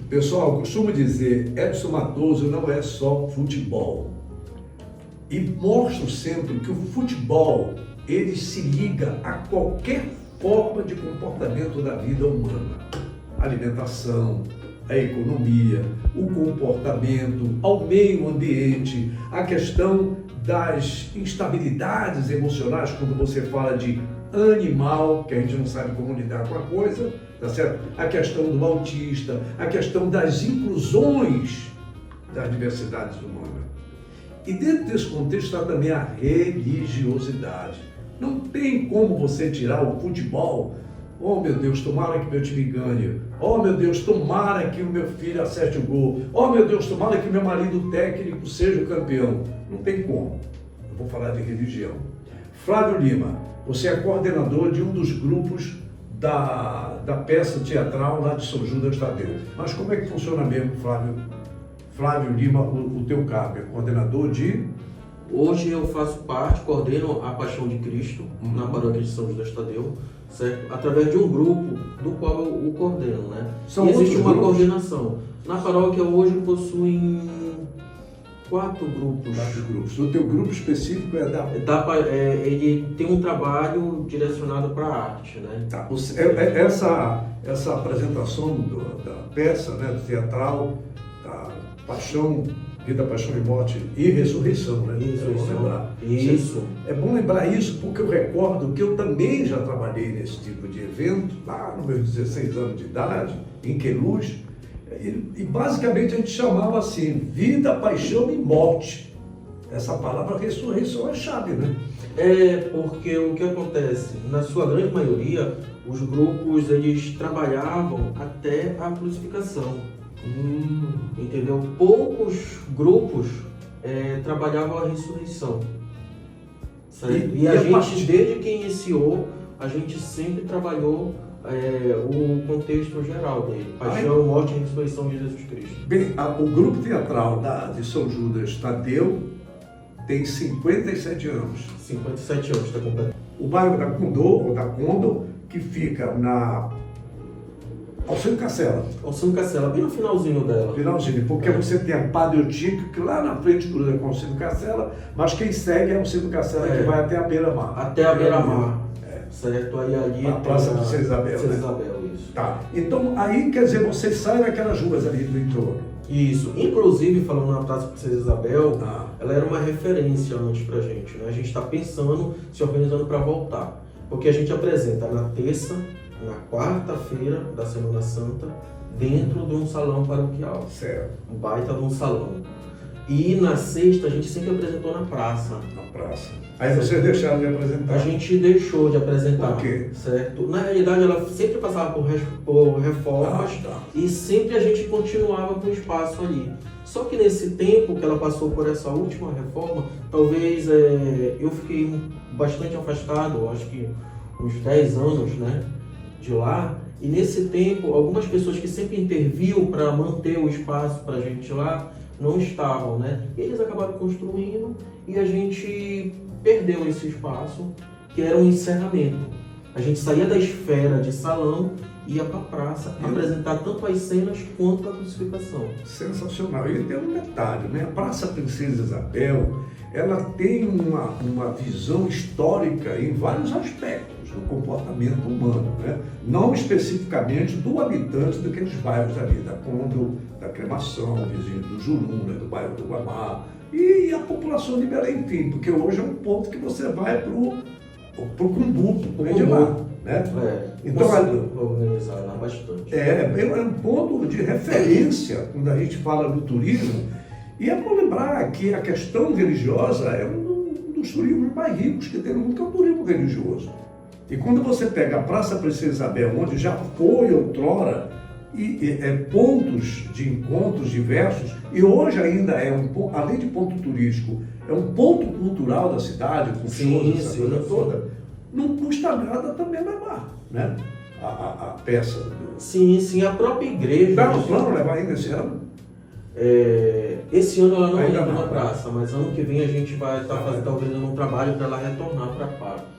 Pessoal, eu costumo dizer, Edson Matoso não é só futebol. E mostro sempre que o futebol, ele se liga a qualquer forma de comportamento da vida humana. A alimentação, a economia, o comportamento, ao meio ambiente, a questão das instabilidades emocionais, quando você fala de animal, que a gente não sabe como lidar com a coisa, tá certo? A questão do autista, a questão das inclusões das diversidades humanas. E dentro desse contexto está também a religiosidade. Não tem como você tirar o futebol. Oh meu Deus, tomara que meu time ganhe. Oh meu Deus, tomara que o meu filho acerte o gol. Oh meu Deus, tomara que meu marido técnico seja o campeão. Não tem como. Eu vou falar de religião. Flávio Lima, você é coordenador de um dos grupos da peça teatral lá de São Judas Tadeu. Mas como é que funciona mesmo, Flávio Lima, o teu cargo? É coordenador de... Hoje eu faço parte, coordeno a Paixão de Cristo na paróquia de São Judas Tadeu, certo? Através de um grupo do qual eu coordeno, né? São e existe uma grupos? coordenação. Na paróquia hoje possuem 4 grupos. 4 grupos. O teu grupo específico é da... Ele tem um trabalho direcionado para a arte, né? Tá. Essa apresentação da peça, né, do teatral, da Paixão, Vida, Paixão e Morte e Ressurreição, né? Isso, é bom lembrar. Isso. É bom lembrar isso porque eu recordo que eu também já trabalhei nesse tipo de evento, lá nos meus 16 anos de idade, em Queluz, e basicamente a gente chamava assim, Vida, Paixão e Morte. Essa palavra ressurreição é chave, né? É porque o que acontece, na sua grande maioria, os grupos eles trabalhavam até a crucificação. Entendeu? Poucos grupos trabalhavam a ressurreição. Certo? E a gente, desde que iniciou, a gente sempre trabalhou o contexto geral dele. Paixão, morte e ressurreição de Jesus Cristo. Bem, o grupo teatral de São Judas Tadeu tem 57 anos. 57 anos, está completo. O bairro da Condor, que fica na Alcino Cacela. Alcino Cacela, bem no finalzinho dela. Finalzinho, porque você tem a Padre Otíquio, que lá na frente cruza com o Alcino Cacela, mas quem segue é o Alcino Cacela, que vai até a beira-mar. Até a beira-mar. Certo? Aí ali a Praça de Princesa Isabel. Princesa né? Isabel, isso. Tá. Então, aí, quer dizer, você sai daquelas ruas ali do entorno. Isso. Inclusive, falando na Praça Princesa Isabel, ela era uma referência antes pra gente, né? A gente está pensando, se organizando para voltar. Porque a gente apresenta na terça, na quarta-feira da Semana Santa, dentro de um salão paroquial. Certo. Um baita de um salão. E na sexta a gente sempre apresentou na praça. Na praça. Aí vocês deixaram de apresentar? A gente deixou de apresentar. Por quê? Certo? Na realidade ela sempre passava por reformas e sempre a gente continuava com o espaço ali. Só que nesse tempo que ela passou por essa última reforma, talvez eu fiquei bastante afastado, acho que uns 10 anos, né, de lá. E nesse tempo, algumas pessoas que sempre interviam para manter o espaço para a gente lá, não estavam, né? Eles acabaram construindo e a gente perdeu esse espaço, que era um encerramento. A gente saía da esfera de salão e ia para a praça apresentar tanto as cenas quanto a crucificação. Sensacional. E tem um detalhe, né? A Praça Princesa Isabel, ela tem uma visão histórica em vários aspectos do comportamento humano, né? Não especificamente do habitante daqueles bairros ali, da Condor, da Cremação, vizinho do Jurum, né? Do bairro do Guamá, e a população de Belém, enfim, porque hoje é um ponto que você vai pro Cumbuco, vem de lá, né? Então, organizar lá bastante. É um ponto de referência quando a gente fala do turismo. E é bom lembrar que a questão religiosa é um dos turismos mais ricos que tem no mundo, que é o turismo religioso. E quando você pega a Praça Princesa Isabel, onde já foi outrora, pontos de encontros diversos, e hoje ainda além de ponto turístico, é um ponto cultural da cidade, com shows, essa coisa toda, não custa nada também levar, né? A peça. Sim, a própria igreja. Dá um plano levar ainda esse ano? Esse ano ela não Ainda entra não, na praça, mas ano que vem a gente vai estar talvez um trabalho para ela retornar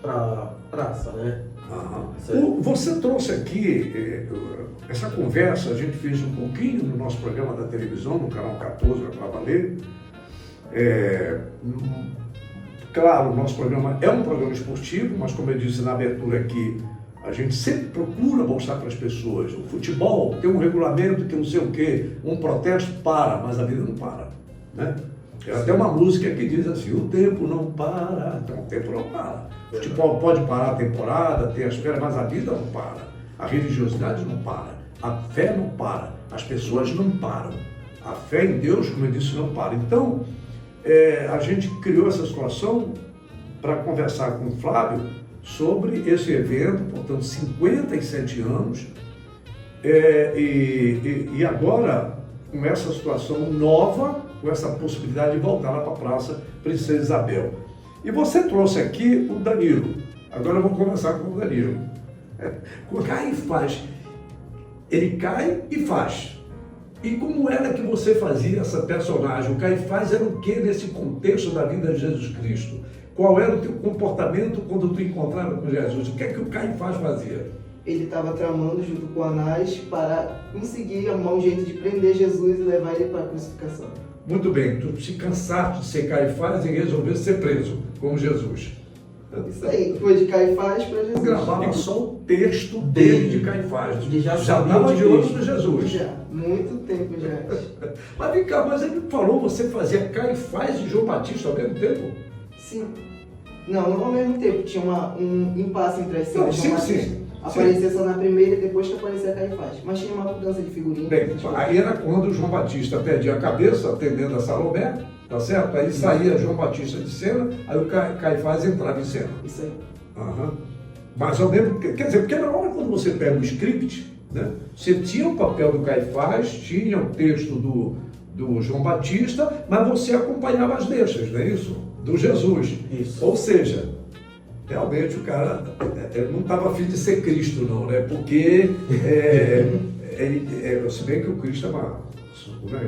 para a praça, né? Você trouxe aqui essa conversa, a gente fez um pouquinho no nosso programa da televisão, no canal 14, para valer. Claro, o nosso programa é um programa esportivo, mas como eu disse na abertura aqui, a gente sempre procura mostrar para as pessoas. O futebol tem um regulamento que não sei o quê, um protesto para, mas a vida não para, né? Tem até uma música que diz assim, o tempo não para, então o tempo não para. O futebol pode parar a temporada, tem as férias, mas a vida não para. A religiosidade não para, a fé não para, as pessoas não param. A fé em Deus, como eu disse, não para. Então, a gente criou essa situação para conversar com o Flávio sobre esse evento, portanto, 57 anos, e agora com essa situação nova, com essa possibilidade de voltar lá para a Praça Princesa Isabel. E você trouxe aqui o Danilo. Agora eu vou conversar com o Danilo. Cai e faz. Ele cai e faz. E como era que você fazia essa personagem? O Caifás era o que nesse contexto da vida de Jesus Cristo? Qual era o teu comportamento quando tu encontrava com Jesus? O que é que o Caifás fazia? Ele estava tramando junto com Anás para conseguir arrumar um jeito de prender Jesus e levar ele para a crucificação. Muito bem, tu se cansaste de ser Caifás e resolveu ser preso, como Jesus. Isso aí, foi de Caifás para Jesus. Gravava só o texto dele de Caifás. Ele já estava de olho no Jesus. Já, muito tempo já antes. Mas vem cá, mas ele falou, você fazia Caifás e João Batista ao mesmo tempo? Sim. Não ao mesmo tempo, tinha um impasse entre as cenas. Sim. Aparecia só na primeira e depois que aparecia Caifás. Mas tinha uma mudança de figurinha. Bem, aí era quando João Batista perdia a cabeça, atendendo a Salomé, tá certo? Aí saía João Batista de cena, aí o Caifás entrava em cena. Isso aí. Mas ao mesmo tempo, quer dizer, porque na hora quando você pega o script, né, você tinha o papel do Caifás, tinha o texto do João Batista, mas você acompanhava as deixas, não é isso? Do Jesus. Isso. Ou seja, realmente o cara não estava afim de ser Cristo, não, né? Porque se bem que o Cristo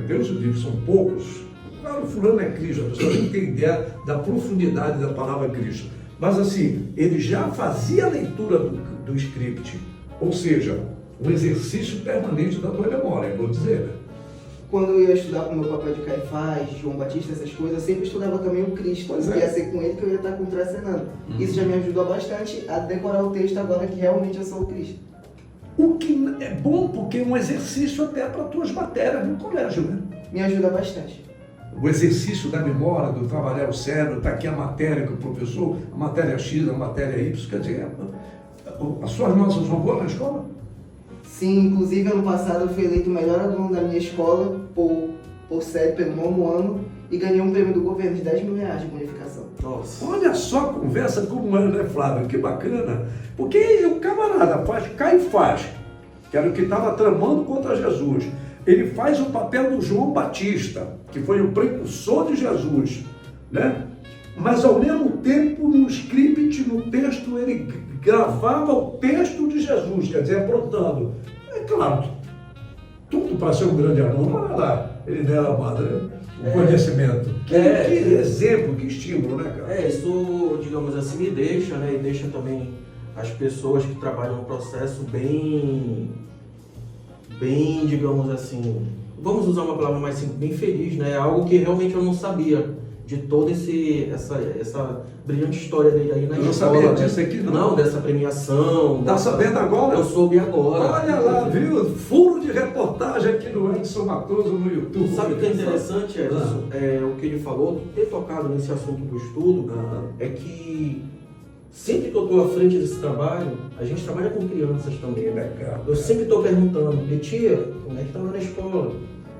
Deus o livre, são poucos. Claro, o fulano é Cristo, a pessoa não tem ideia da profundidade da palavra Cristo. Mas assim, ele já fazia a leitura do script, ou seja, um exercício permanente da tua memória, vou dizer, né? Quando eu ia estudar com o meu papel de Caifás, João Batista, essas coisas, eu sempre estudava também o Cristo. Ia ser com ele que eu ia estar contracenando. Isso já me ajudou bastante a decorar o texto agora que realmente eu sou o Cristo. O que é bom, porque é um exercício até para as tuas matérias no colégio, né? Me ajuda bastante. O exercício da memória, do trabalhar o cérebro, está aqui a matéria que o professor, a matéria X, a matéria Y, quer dizer, as suas notas são boas na escola? Sim, inclusive ano passado eu fui eleito o melhor aluno da minha escola por série pelo 9º ano e ganhei um prêmio do governo de R$10 mil de bonificação. Nossa. Olha só a conversa como é, né, Flávio? Que bacana. Porque o camarada Caifás, que era o que estava tramando contra Jesus, ele faz o papel do João Batista, que foi o precursor de Jesus, né? Mas ao mesmo tempo no script, no texto, ele gravava o texto de Jesus, quer dizer, aprontando. É claro, tudo para ser um grande aluno, olha lá, ele derramado, né? O conhecimento. Que exemplo, que estímulo, né, cara? Isso, digamos assim, me deixa, né? E deixa também as pessoas que trabalham no processo bem, digamos assim, vamos usar uma palavra mais simples, bem feliz, né? Algo que realmente eu não sabia de toda essa brilhante história dele aí na escola. Eu não sabia disso aqui, não. Não, dessa premiação. Tá sabendo agora? Eu soube agora. Olha lá, viu? Furo de reportagem aqui no Edson Matoso no YouTube. Sabe o que é interessante, Edson? O que ele falou, ter tocado nesse assunto do estudo, é que sempre que eu estou à frente desse trabalho, a gente trabalha com crianças também. Legal. Eu sempre estou perguntando, e tia, como é que estava na escola?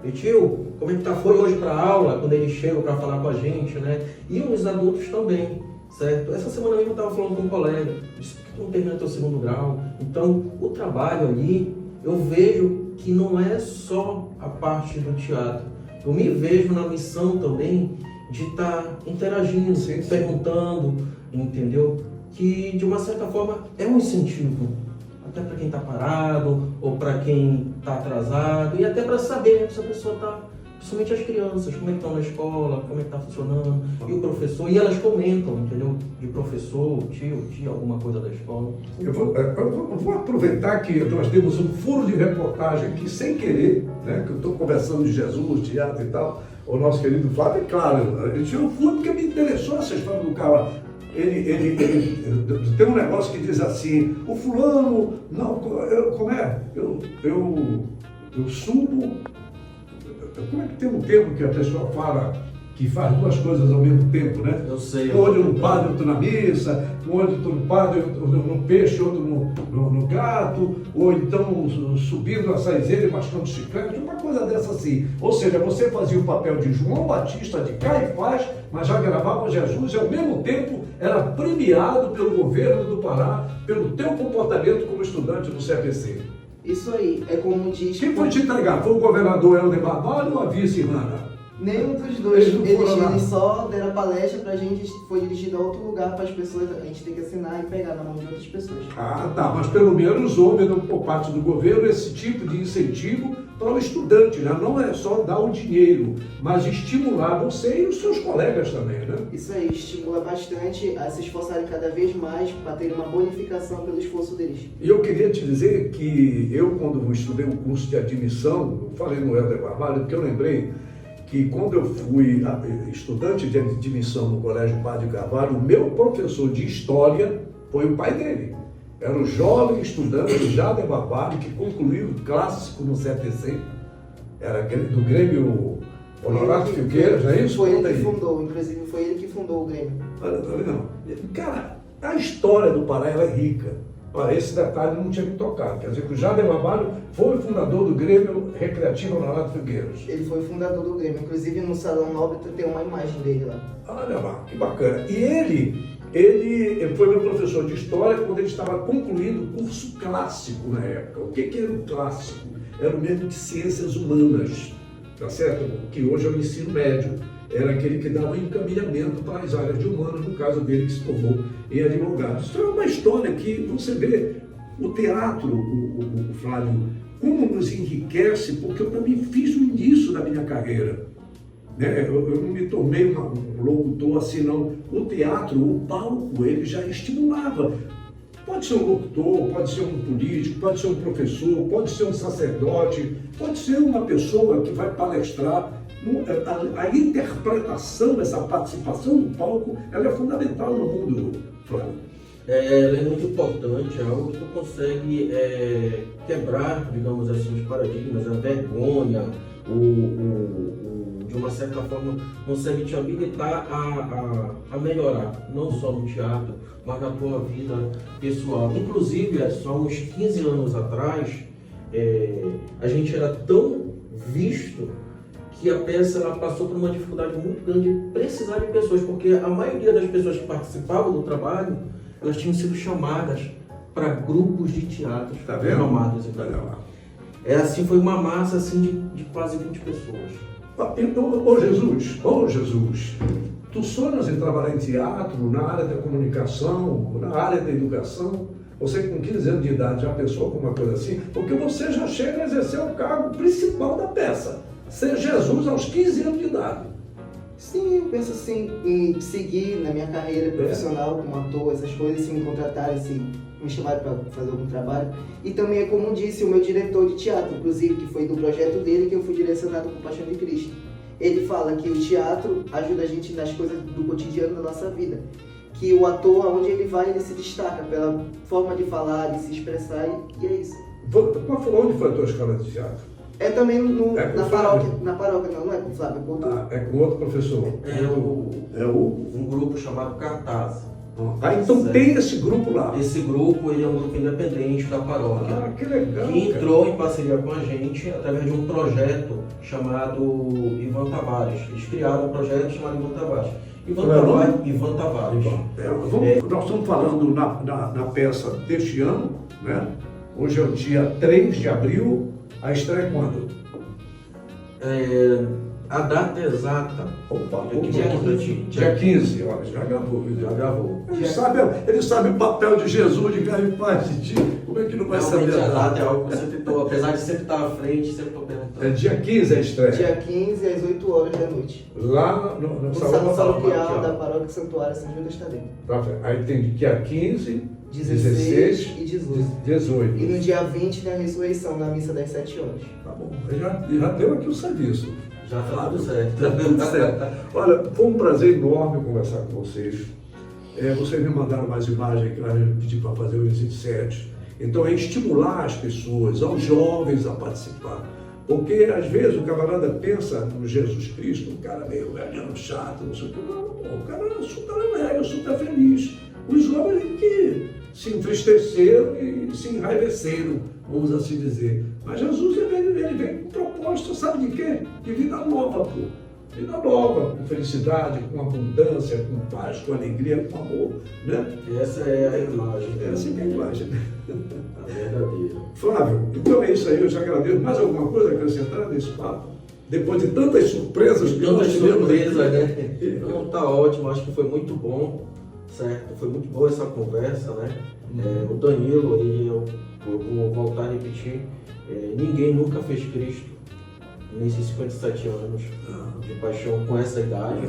E tio, como é que foi hoje para a aula, quando eles chegam para falar com a gente, né? E os adultos também, certo? Essa semana mesmo eu estava falando com um colega, disse que tu não termina teu 2º grau. Então, o trabalho ali, eu vejo que não é só a parte do teatro. Eu me vejo na missão também de estar interagindo, perguntando, entendeu? Que, de uma certa forma, é um incentivo. Até para quem está parado, ou para quem está atrasado, e até para saber se a pessoa está principalmente as crianças, como é que estão na escola, como é que está funcionando, e o professor, e elas comentam, entendeu? De professor, tio, alguma coisa da escola. Eu vou aproveitar que nós temos um furo de reportagem aqui, sem querer, né, que eu estou conversando de Jesus, teatro e tal, o nosso querido Flávio, é claro, ele tirou o furo porque me interessou essa história do cara. Ele tem um negócio que diz assim, o fulano, não, como é? Eu subo, como é que tem um termo que a pessoa fala, que faz duas coisas ao mesmo tempo, né? Eu sei. Um olho no padre, outro na missa, um olho no padre, outro no peixe, outro no gato, ou então subindo a saizeira e mascando chiclete, uma coisa dessa assim. Ou seja, você fazia o papel de João Batista, de Caifás, mas já gravava Jesus e ao mesmo tempo era premiado pelo governo do Pará pelo teu comportamento como estudante do CFC. Isso aí, é como diz... Quem foi te entregar? Foi o governador Helder Barbalho ou a vice Rana? Nenhum dos dois. Eles não foram lá. Eles só deram a palestra pra gente, foi dirigido a outro lugar para as pessoas, a gente tem que assinar e pegar na mão de outras pessoas. Ah, tá, mas pelo menos houve por parte do governo esse tipo de incentivo para o estudante, né? Não é só dar o dinheiro, mas estimular você e os seus colegas também, né? Isso aí, estimula bastante a se esforçarem cada vez mais para ter uma bonificação pelo esforço deles. E eu queria te dizer que eu, quando estudei um curso de admissão, eu falei no Helder Barbalho, porque eu lembrei que quando eu fui estudante de admissão no Colégio Padre Carvalho, o meu professor de História foi o pai dele. Era o jovem estudante Jader Barbalho, que concluiu o clássico no CFC, era do Grêmio Honorato Filgueiras, não é isso? Foi ele que fundou, inclusive foi ele que fundou o Grêmio. Não. Cara, a história do Pará ela é rica. Olha, esse detalhe não tinha me tocado. Quer dizer que o Jader Barbalho foi o fundador do Grêmio Recreativo Honorato Filgueiras. Ele foi o fundador do Grêmio, inclusive no Salão Nobre tem uma imagem dele lá. Olha lá, que bacana. E ele foi meu professor de História quando ele estava concluindo o curso clássico na época. O que era o clássico? Era o mesmo de Ciências Humanas, tá certo? Que hoje é o ensino médio. Era aquele que dava encaminhamento para as áreas de humanas, no caso dele que se formou em advogado. Isso é uma história que você vê o teatro, o Flávio, como nos enriquece, porque eu também fiz o início da minha carreira. Né? Eu não me tornei um locutor assim, não. O teatro, o palco, ele já estimulava. Pode ser um locutor, pode ser um político, pode ser um professor, pode ser um sacerdote, pode ser uma pessoa que vai palestrar. A interpretação, essa participação do palco, ela é fundamental no mundo, Flávio. Ela é muito importante, é algo que tu consegue quebrar, digamos assim, os paradigmas, a vergonha, de uma certa forma, consegue te habilitar a melhorar, não só no teatro, mas na tua vida pessoal. Inclusive, só uns 15 anos atrás, a gente era tão visto que a peça ela passou por uma dificuldade muito grande de precisar de pessoas, porque a maioria das pessoas que participavam do trabalho, elas tinham sido chamadas para grupos de teatro, tá vendo? renomados. Assim, foi uma massa assim, de quase 20 pessoas. Então, ô Jesus, tu sonhas em trabalhar em teatro, na área da comunicação, na área da educação? Você com 15 anos de idade já pensou com uma coisa assim? Porque você já chega a exercer o cargo principal da peça. Ser Jesus aos 15 anos de idade. Sim, eu penso assim em seguir na minha carreira profissional como ator, essas coisas, se me contratarem, se me chamarem para fazer algum trabalho. E também é como disse o meu diretor de teatro, inclusive, que foi do projeto dele que eu fui direcionado com Paixão de Cristo. Ele fala que o teatro ajuda a gente nas coisas do cotidiano da nossa vida. Que o ator, aonde ele vai, ele se destaca pela forma de falar, de se expressar, e é isso. Onde foi a tua escola de teatro? É também na paróquia. Na paróquia, não é com o Flávio, é com outro. É com outro professor. Um grupo chamado Cartaz. Então tem esse grupo lá. Esse grupo ele é um grupo independente da paróquia. Que legal. Que entrou em parceria com a gente através de um projeto chamado Ivan Tavares. Eles criaram um projeto chamado Ivan Tavares. Ivan Tavares. Nós estamos falando na peça deste ano, né? Hoje é o dia 3 de abril. A estreia é quando? A data exata. Opa, Dia 15. olha, já gravou, viu? Já gravou. Ele sabe o papel de Jesus, de Caifás, de ti. Como é que não vai saber Realmente a a data é algo que eu sempre estou, apesar de sempre estar à frente, sempre estou perguntando. É dia 15 a estreia. Dia 15 às 8 horas da noite. Lá no No Salão Salão Paroquial Paroquial. da Paróquia Santuário São Judas Tadeu. Aí tem dia 15, 16 e 18. 18. E no dia 20 tem a ressurreição, na missa das 7 horas. Tá bom, já deu aqui o serviço. Já tá tudo certo. Tá tudo certo. Olha, foi um prazer enorme conversar com vocês. Vocês me mandaram mais imagens que eu pedi para fazer o exercício 7. Então é estimular as pessoas, aos jovens a participar. Porque às vezes o camarada pensa no Jesus Cristo, um cara meio velho, chato, não sei o que. Não, o cara é super alegre, super feliz. Os jovens que se entristeceram e se enraiveceram, vamos assim dizer. Mas Jesus ele vem com propósito, sabe de quê? De vida nova, pô. Vida nova, com felicidade, com abundância, com paz, com alegria, com amor, né? Essa é a imagem. Essa é a imagem. A verdadeira. Flávio, então é isso aí, eu te agradeço. Mais alguma coisa a acrescentar nesse papo? Depois de tantas surpresas que nós tivemos Surpresa, aqui. né? Não, tá ótimo, acho que foi muito bom, certo? Foi muito boa essa conversa, né? O Danilo, eu vou voltar a repetir, ninguém nunca fez Cristo nesses 57 anos de paixão com essa idade.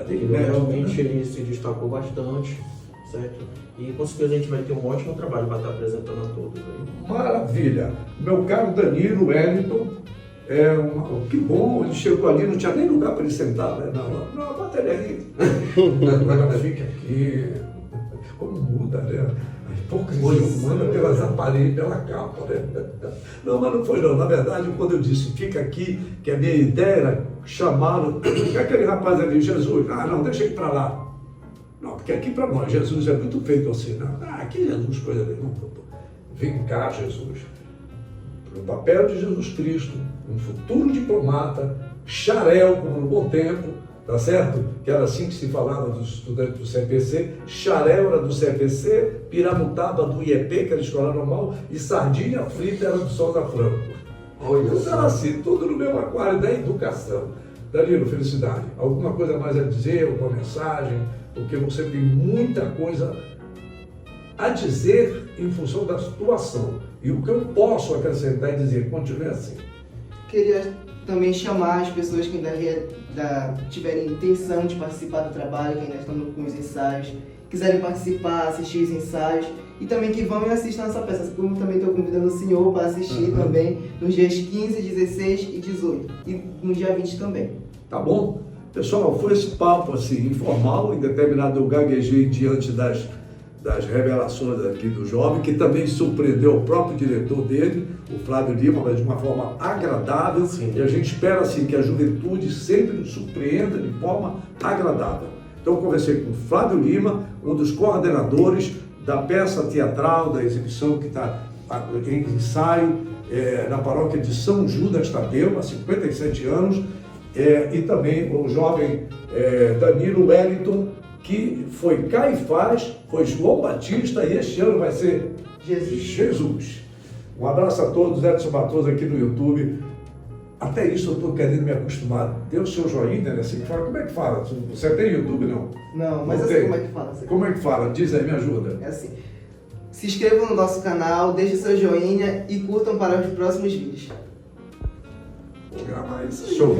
Ele realmente ele se destacou bastante, certo? E com certeza a gente vai ter um ótimo trabalho para estar apresentando a todos aí. Maravilha! Meu caro Danilo Wellington, que bom, ele chegou ali, não tinha nem lugar para ele sentar, né? Não, bota ele aí. Agora fica aqui. Como muda, né? A hipocrisia humana pelas aparências, pela capa, né? Não, mas não foi não. Na verdade, quando eu disse fica aqui, que a minha ideia era chamá-lo, aquele rapaz ali, Jesus, não, deixa ele para lá. Não, porque aqui para nós, Jesus é muito feito assim, não. Aqui Jesus, coisa nenhuma. Vem cá, Jesus. No papel de Jesus Cristo, um futuro diplomata, xarel, como no bom tempo, tá certo? Que era assim que se falava dos estudantes do CPC, xarel era do CPC, piramutaba do IEP, que era Escola Normal, e sardinha frita era do Souza Franco. Olha Tudo só. era assim, tudo no mesmo aquário da educação. Danilo, felicidade. Alguma coisa mais a dizer, alguma mensagem? Porque você tem muita coisa a dizer em função da situação. E o que eu posso acrescentar e dizer, continue assim. Queria também chamar as pessoas que ainda tiverem intenção de participar do trabalho, que ainda estão com os ensaios, quiserem participar, assistir os ensaios, e também que vão e assistam essa peça. Como também estou convidando o senhor para assistir também nos dias 15, 16 e 18, e no dia 20 também. Tá bom? Pessoal, foi esse papo assim, informal, em determinado eu gaguejei diante das revelações aqui do jovem, que também surpreendeu o próprio diretor dele, o Flávio Lima, mas de uma forma agradável. Sim. E a gente espera assim que a juventude sempre nos surpreenda de forma agradável. Então eu conversei com o Flávio Lima, um dos coordenadores da peça teatral, da exibição que está em ensaio na paróquia de São Judas Tadeu, há 57 anos, e também o jovem Danilo Wellington, que foi Caifás, foi João Batista e este ano vai ser Jesus. Um abraço a todos, Edson Matoso aqui no YouTube. Até isso eu estou querendo me acostumar. Dê o seu joinha, né? Assim que fala. Como é que fala? Você tem YouTube, não? Não, mas Não assim tem. como é que fala? Como é que fala? Diz aí, me ajuda. É assim. Se inscrevam no nosso canal, deixem seu joinha e curtam para os próximos vídeos. Vou gravar isso aí. Show.